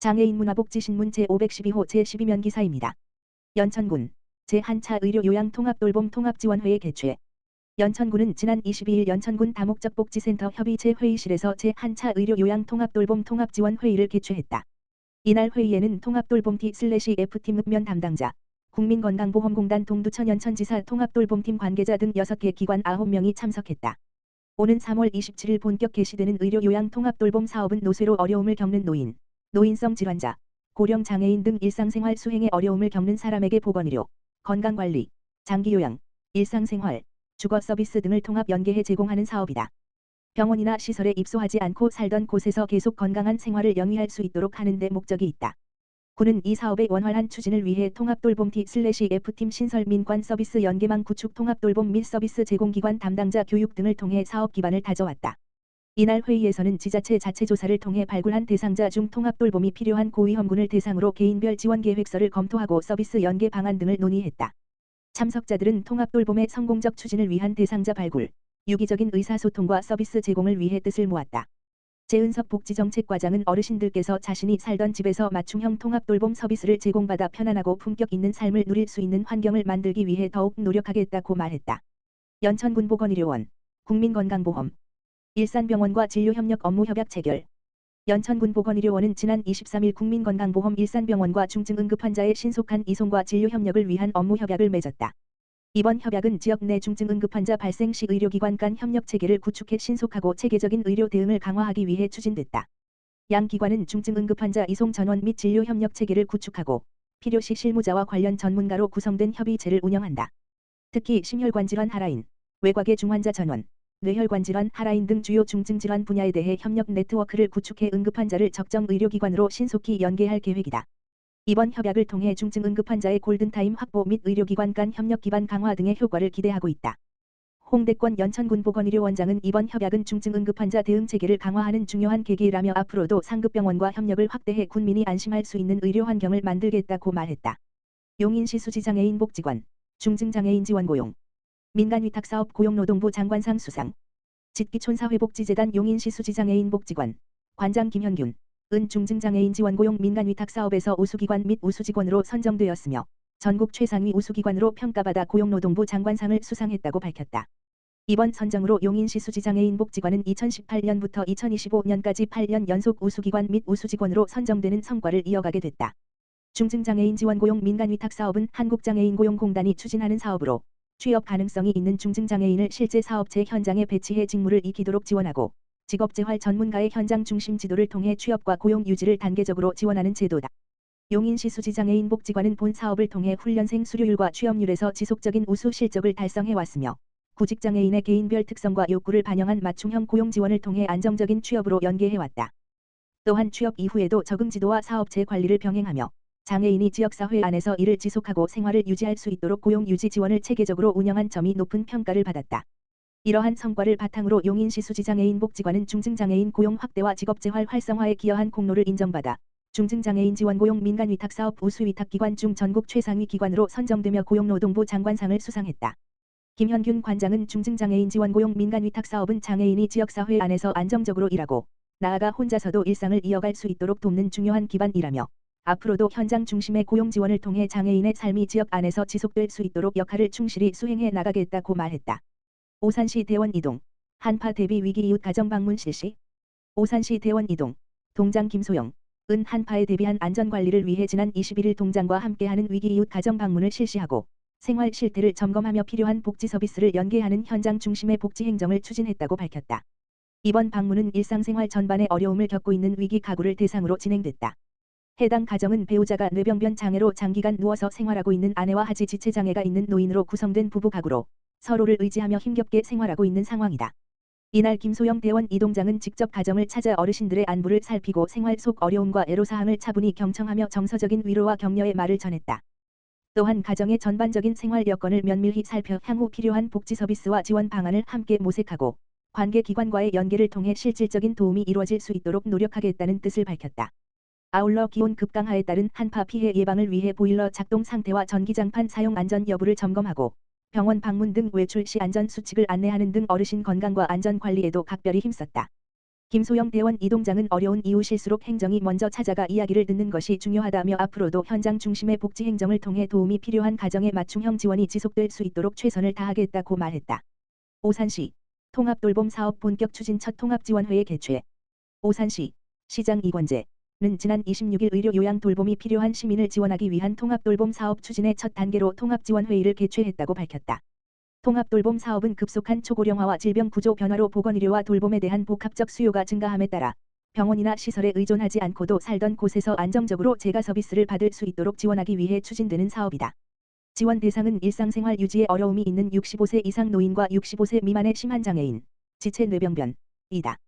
장애인 문화복지신문 제512호 제12면 기사입니다. 연천군 제1차 의료요양통합돌봄 통합지원회의 개최. 연천군은 지난 22일 연천군 다목적 복지센터 협의체 회의실에서 제1차 의료요양통합돌봄 통합지원회의를 개최했다. 이날 회의에는 통합돌봄 T/F팀 읍면 담당자, 국민건강보험공단 동두천 연천지사 통합돌봄팀 관계자 등 6개 기관 9명이 참석했다. 오는 3월 27일 본격 개시되는 의료요양통합돌봄 사업은 노쇠로 어려움을 겪는 노인, 노인성 질환자, 고령 장애인 등 일상생활 수행에 어려움을 겪는 사람에게 보건의료, 건강관리, 장기요양, 일상생활, 주거 서비스 등을 통합 연계해 제공하는 사업이다. 병원이나 시설에 입소하지 않고 살던 곳에서 계속 건강한 생활을 영위할 수 있도록 하는 데 목적이 있다. 군은 이 사업의 원활한 추진을 위해 통합돌봄 T/F팀 신설 민관 서비스 연계망 구축 통합돌봄 및 서비스 제공기관 담당자 교육 등을 통해 사업 기반을 다져왔다. 이날 회의에서는 지자체 자체조사를 통해 발굴한 대상자 중 통합돌봄이 필요한 고위험군을 대상으로 개인별 지원계획서를 검토하고 서비스 연계 방안 등을 논의했다. 참석자들은 통합돌봄의 성공적 추진을 위한 대상자 발굴, 유기적인 의사소통과 서비스 제공을 위해 뜻을 모았다. 재은석 복지정책과장은 어르신들께서 자신이 살던 집에서 맞춤형 통합돌봄 서비스를 제공받아 편안하고 품격 있는 삶을 누릴 수 있는 환경을 만들기 위해 더욱 노력하겠다고 말했다. 연천군 보건의료원, 국민건강보험, 일산병원과 진료협력 업무 협약 체결. 연천군 보건의료원은 지난 23일 국민건강보험 일산병원과 중증응급환자의 신속한 이송과 진료협력을 위한 업무 협약을 맺었다. 이번 협약은 지역 내 중증응급환자 발생 시 의료기관 간 협력체계를 구축해 신속하고 체계적인 의료 대응을 강화하기 위해 추진됐다. 양 기관은 중증응급환자 이송 전원 및 진료협력체계를 구축하고 필요시 실무자와 관련 전문가로 구성된 협의체를 운영한다. 특히 심혈관질환 하라인, 외곽의 중환자 전원, 뇌혈관질환 하라인 등 주요 중증질환 분야에 대해 협력 네트워크를 구축해 응급환자를 적정 의료기관으로 신속히 연계할 계획이다. 이번 협약을 통해 중증응급환자의 골든타임 확보 및 의료기관 간 협력 기반 강화 등의 효과를 기대하고 있다. 홍대권 연천군 보건의료원장은 이번 협약은 중증응급환자 대응체계를 강화하는 중요한 계기라며 앞으로도 상급병원과 협력을 확대해 군민이 안심할 수 있는 의료 환경을 만들겠다고 말했다. 용인시 수지장애인 복지관, 중증장애인 지원고용, 민간위탁사업 고용노동부 장관상 수상, 짓기촌사회복지재단 용인시 수지장애인 복지관, 관장 김현균, 은 중증장애인 지원고용 민간위탁사업에서 우수기관 및 우수직원으로 선정되었으며 전국 최상위 우수기관으로 평가받아 고용노동부 장관상을 수상했다고 밝혔다. 이번 선정으로 용인시 수지장애인 복지관은 2018년부터 2025년까지 8년 연속 우수기관 및 우수직원으로 선정되는 성과를 이어가게 됐다. 중증장애인 지원고용 민간위탁사업은 한국장애인고용공단이 추진하는 사업으로 취업 가능성이 있는 중증장애인을 실제 사업체 현장에 배치해 직무를 익히도록 지원하고 직업재활 전문가의 현장 중심 지도를 통해 취업과 고용 유지를 단계적으로 지원하는 제도다. 용인시 수지장애인 복지관은 본 사업을 통해 훈련생 수료율과 취업률에서 지속적인 우수 실적을 달성해왔으며 구직장애인의 개인별 특성과 욕구를 반영한 맞춤형 고용 지원을 통해 안정적인 취업으로 연계해왔다. 또한 취업 이후에도 적응 지도와 사업체 관리를 병행하며 장애인이 지역사회 안에서 일을 지속하고 생활을 유지할 수 있도록 고용 유지 지원을 체계적으로 운영한 점이 높은 평가를 받았다. 이러한 성과를 바탕으로 용인시 수지장애인 복지관은 중증장애인 고용 확대와 직업재활 활성화에 기여한 공로를 인정받아 중증장애인 지원고용 민간위탁사업 우수위탁기관 중 전국 최상위 기관으로 선정되며 고용노동부 장관상을 수상했다. 김현균 관장은 중증장애인 지원고용 민간위탁사업은 장애인이 지역사회 안에서 안정적으로 일하고 나아가 혼자서도 일상을 이어갈 수 있도록 돕는 중요한 기반이라며 앞으로도 현장 중심의 고용 지원을 통해 장애인의 삶이 지역 안에서 지속될 수 있도록 역할을 충실히 수행해 나가겠다고 말했다. 오산시 대원 이동, 한파 대비 위기 이웃 가정 방문 실시. 오산시 대원 이동, 동장 김소영, 은 한파에 대비한 안전관리를 위해 지난 21일 동장과 함께하는 위기 이웃 가정 방문을 실시하고 생활 실태를 점검하며 필요한 복지 서비스를 연계하는 현장 중심의 복지 행정을 추진했다고 밝혔다. 이번 방문은 일상생활 전반에 어려움을 겪고 있는 위기 가구를 대상으로 진행됐다. 해당 가정은 배우자가 뇌병변 장애로 장기간 누워서 생활하고 있는 아내와 하지 지체 장애가 있는 노인으로 구성된 부부 가구로 서로를 의지하며 힘겹게 생활하고 있는 상황이다. 이날 김소영 대원 이동장은 직접 가정을 찾아 어르신들의 안부를 살피고 생활 속 어려움과 애로사항을 차분히 경청하며 정서적인 위로와 격려의 말을 전했다. 또한 가정의 전반적인 생활 여건을 면밀히 살펴 향후 필요한 복지 서비스와 지원 방안을 함께 모색하고 관계기관과의 연계를 통해 실질적인 도움이 이루어질 수 있도록 노력하겠다는 뜻을 밝혔다. 아울러 기온 급강하에 따른 한파 피해 예방을 위해 보일러 작동 상태와 전기장판 사용 안전 여부를 점검하고 병원 방문 등 외출 시 안전 수칙을 안내하는 등 어르신 건강과 안전 관리에도 각별히 힘썼다. 김소영 대원 이동장은 어려운 이웃일수록 행정이 먼저 찾아가 이야기를 듣는 것이 중요하다며 앞으로도 현장 중심의 복지 행정을 통해 도움이 필요한 가정에 맞춤형 지원이 지속될 수 있도록 최선을 다하겠다고 말했다. 오산시 통합돌봄 사업 본격 추진 첫 통합지원회의 개최. 오산시 시장 이권재는 지난 26일 의료 요양 돌봄이 필요한 시민을 지원하기 위한 통합돌봄 사업 추진의 첫 단계로 통합지원회의를 개최했다고 밝혔다. 통합돌봄 사업은 급속한 초고령화와 질병 구조 변화로 보건의료와 돌봄에 대한 복합적 수요가 증가함에 따라 병원이나 시설에 의존하지 않고도 살던 곳에서 안정적으로 재가 서비스를 받을 수 있도록 지원하기 위해 추진되는 사업이다. 지원 대상은 일상생활 유지에 어려움이 있는 65세 이상 노인과 65세 미만의 심한 장애인, 지체 뇌병변이다.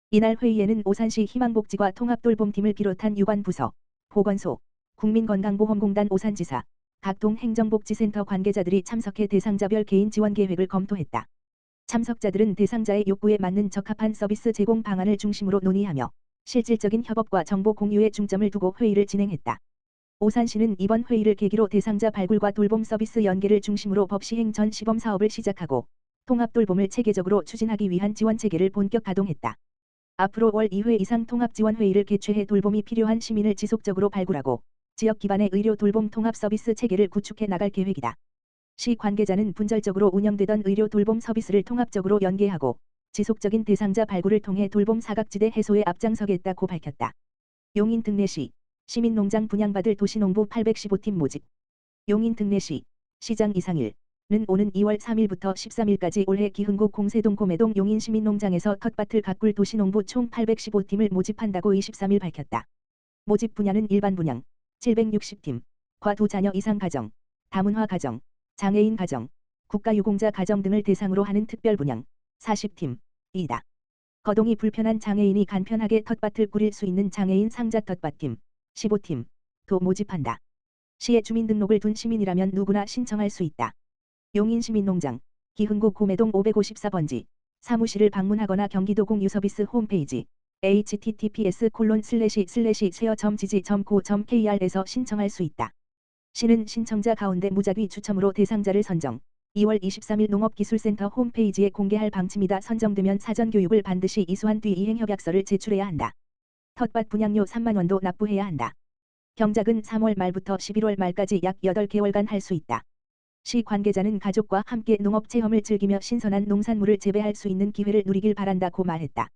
이날 회의에는 오산시 희망복지과 통합돌봄팀을 비롯한 유관부서, 보건소, 국민건강보험공단 오산지사, 각동 행정복지센터 관계자들이 참석해 대상자별 개인 지원 계획을 검토했다. 참석자들은 대상자의 욕구에 맞는 적합한 서비스 제공 방안을 중심으로 논의하며 실질적인 협업과 정보 공유에 중점을 두고 회의를 진행했다. 오산시는 이번 회의를 계기로 대상자 발굴과 돌봄 서비스 연계를 중심으로 법 시행 전 시범 사업을 시작하고 통합돌봄을 체계적으로 추진하기 위한 지원 체계를 본격 가동했다. 앞으로 월 2회 이상 통합지원회의를 개최해 돌봄이 필요한 시민을 지속적으로 발굴하고 지역 기반의 의료 돌봄 통합 서비스 체계를 구축해 나갈 계획이다. 시 관계자는 분절적으로 운영되던 의료 돌봄 서비스를 통합적으로 연계하고 지속적인 대상자 발굴을 통해 돌봄 사각지대 해소에 앞장서겠다고 밝혔다. 용인 등내시 시민농장 분양받을 도시농부 815팀 모집. 용인 등내시 시장 이상일은 오는 2월 3일부터 13일까지 올해 기흥구 공세동 고매동 용인 시민농장에서 텃밭을 가꿀 도시농부 총 815팀을 모집한다고 23일 밝혔다. 모집 분야는 일반 분양 760팀, 과 두 자녀 이상 가정, 다문화 가정, 장애인 가정, 국가유공자 가정 등을 대상으로 하는 특별 분양 40팀이다. 거동이 불편한 장애인이 간편하게 텃밭을 꾸릴 수 있는 장애인 상자 텃밭팀 15팀도 모집한다. 시에 주민등록을 둔 시민이라면 누구나 신청할 수 있다. 용인시민농장, 기흥구 고매동 554번지, 사무실을 방문하거나 경기도 공유서비스 홈페이지 https://share.지지.go.kr에서 신청할 수 있다. 시는 신청자 가운데 무작위 추첨으로 대상자를 선정, 2월 23일 농업기술센터 홈페이지에 공개할 방침이다. 선정되면 사전교육을 반드시 이수한 뒤 이행협약서를 제출해야 한다. 텃밭 분양료 3만원도 납부해야 한다. 경작은 3월 말부터 11월 말까지 약 8개월간 할 수 있다. 시 관계자는 가족과 함께 농업 체험을 즐기며 신선한 농산물을 재배할 수 있는 기회를 누리길 바란다고 말했다.